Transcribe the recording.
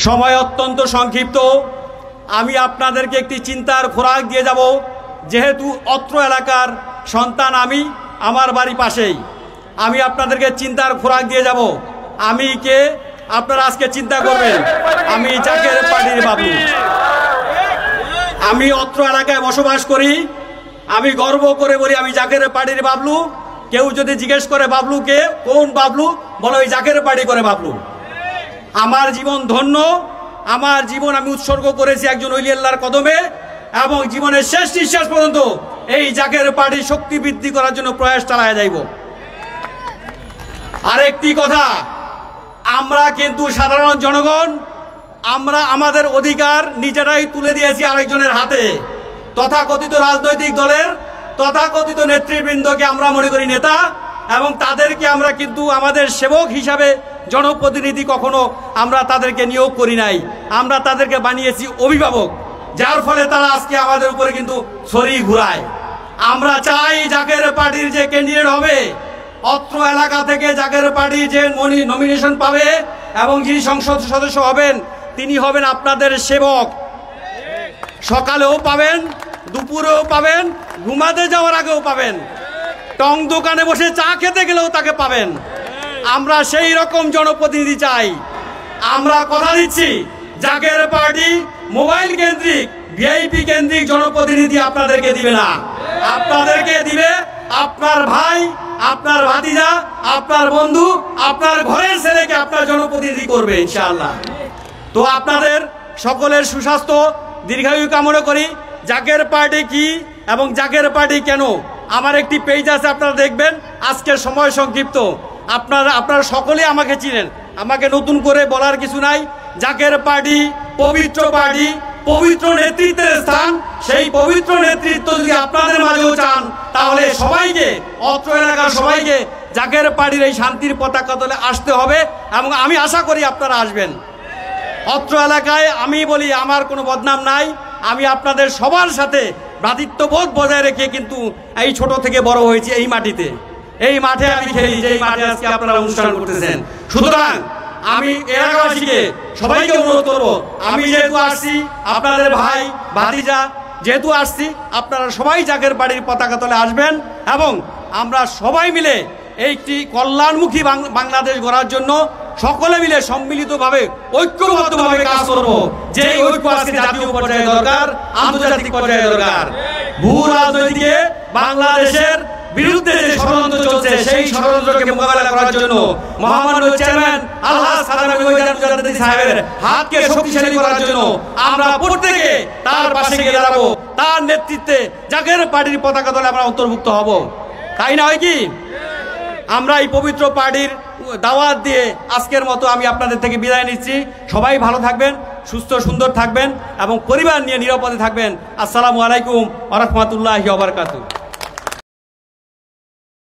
সময় অত্যন্ত সংক্ষিপ্ত। আমি আপনাদেরকে একটি চিন্তার খোরাক দিয়ে যাব। যেহেতু অত্র এলাকার সন্তান আমি, আমার বাড়ি পাশেই, আমি আপনাদেরকে চিন্তার খোরাক দিয়ে যাব। আমি কে আপনারা আজকে চিন্তা করবেন। আমি জাকের পার্টির বাবলু। আমি অত্র এলাকায় বসবাস করি। আমি গর্ব করে বলি আমি জাকের পার্টির বাবলু। কেউ যদি জিজ্ঞেস করে বাবলুকে, কোন বাবলু, বলো ওই জাকের পার্টি করে বাবলু। আমার জীবন ধন্য। আমার জীবন আমি উৎসর্গ করেছি একজন ওলি আল্লাহর কদমে, এবং জীবনের শেষ নিঃশ্বাস পর্যন্ত এই জাকের পার্টি শক্তি বৃদ্ধি করার জন্য প্রয়াস চালায় যাইব। আরেকটি কথা, আমরা কিন্তু সাধারণ জনগণ, আমরা আমাদের অধিকার নিজেরাই তুলে দিয়েছি আরেকজনের হাতে। তথাকথিত রাজনৈতিক দলের তথাকথিত নেতৃবৃন্দকে আমরা মনে করি নেতা, এবং তাদেরকে আমরা কিন্তু আমাদের সেবক হিসাবে জনপ্রতিনিধি কখনো আমরা তাদেরকে নিয়োগ করি নাই। আমরা তাদেরকে বানিয়েছি অভিভাবক, যার ফলে তারা আজকে আমাদের উপরে কিন্তু ছড়ি ঘুরায়। আমরা চাই জাকের পার্টির যে ক্যান্ডিডেট হবে, অত্র এলাকা থেকে জাকের পার্টি যে নমিনেশন পাবে এবং যিনি সংসদ সদস্য হবেন, তিনি হবেন আপনাদের সেবক। সকালেও পাবেন, দুপুরেও পাবেন, ঘুমাতে যাওয়ার আগেও পাবেন, টং দোকানে বসে চা খেতে গেলেও তাকে পাবেন। আমরা সেই রকম জনপ্রতিনিধি চাই। আমরা কথা দিচ্ছি, জাকের পার্টি মোবাইল কেন্দ্রিক, ভিআইপি কেন্দ্রিক জনপ্রতিনিধি আপনাদেরকে দিবে না। আপনাদেরকে দিবে আপনার ভাই, আপনার ভাতিজা, আপনার বন্ধু, আপনার ঘরের ছেলেকে আপনার জনপ্রতিনিধি করবে ইনশাআল্লাহ। তো আপনাদের সকলের সুস্বাস্থ্য দীর্ঘায়ু কামনা করি। জাকের পার্টি কি এবং জাকের পার্টি কেন, আমার একটি পেজ আছে, আপনারা দেখবেন। আজকের সময় সংক্ষিপ্ত, আপনারা সকলে আমাকে চিনেন, আমাকে নতুন করে বলার কিছু নাই। জাকের পার্টি পবিত্র পার্টি, পবিত্র নেতৃত্বের স্থান। সেই পবিত্র নেতৃত্ব যদি আপনাদের মাঝেও চান, তাহলে সবাইকে, অত্র এলাকার সবাইকে জাকের পার্টির এই শান্তির পতাকা তলে আসতে হবে, এবং আমি আশা করি আপনারা আসবেন। অত্র এলাকায় আমি বলি আমার কোনো বদনাম নাই। আমি আপনাদের সবার সাথে ভ্রাতৃত্ববোধ বজায় রেখে কিন্তু এই ছোট থেকে বড় হয়েছি এই মাটিতে, এই মাঠে আমি খেলি, যেই মাঠে আজকে আপনারা অনুষ্ঠান করতেছেন। সুতরাং আমি এলাকাবাসীকে সবাইকে অনুরোধ করবো, আমি যেহেতু আসছি, আপনাদের ভাই ভাতিজা যেহেতু আসছি, আপনারা সবাই জাকের পার্টির পতাকা তলে আসবেন, এবং আমরা সবাই মিলে একটি কল্যাণমুখী বাংলাদেশ গড়ার জন্য সকলে মিলে সম্মিলিতভাবে ঐক্যবদ্ধভাবে কাজ করব। যে ঐক্য আজকে জাতীয় পর্যায়ে দরকার, আন্তর্জাতিক পর্যায়ে দরকার। ভূ রাজনৈতিকে বাংলাদেশের বিরুদ্ধে যে ষড়যন্ত্র চলছে, সেই ষড়যন্ত্রকে মোকাবেলা করার জন্য মহামান্য চেয়ারম্যান আলহাজ সালামী মুজাদ্দিদ সাহেবের হাতকে শক্তিশালী করার জন্য আমরা প্রত্যেকে তার পাশে গিয়ে দাঁড়াবো। তার নেতৃত্বে জাকের পার্টির পতাকা দলে আমরা অন্তর্ভুক্ত হব। তাই না হয় কি? আমরা এই পবিত্র পার্টির দাওয়াত দিয়ে আজকের মতো আমি আপনাদের থেকে বিদায় নিচ্ছি। সবাই ভালো থাকবেন, সুস্থ সুন্দর থাকবেন, এবং পরিবার নিয়ে নিরাপদে থাকবেন। আসসালামু আলাইকুম ওয়া রাহমাতুল্লাহি ওয়া বারাকাতুহু।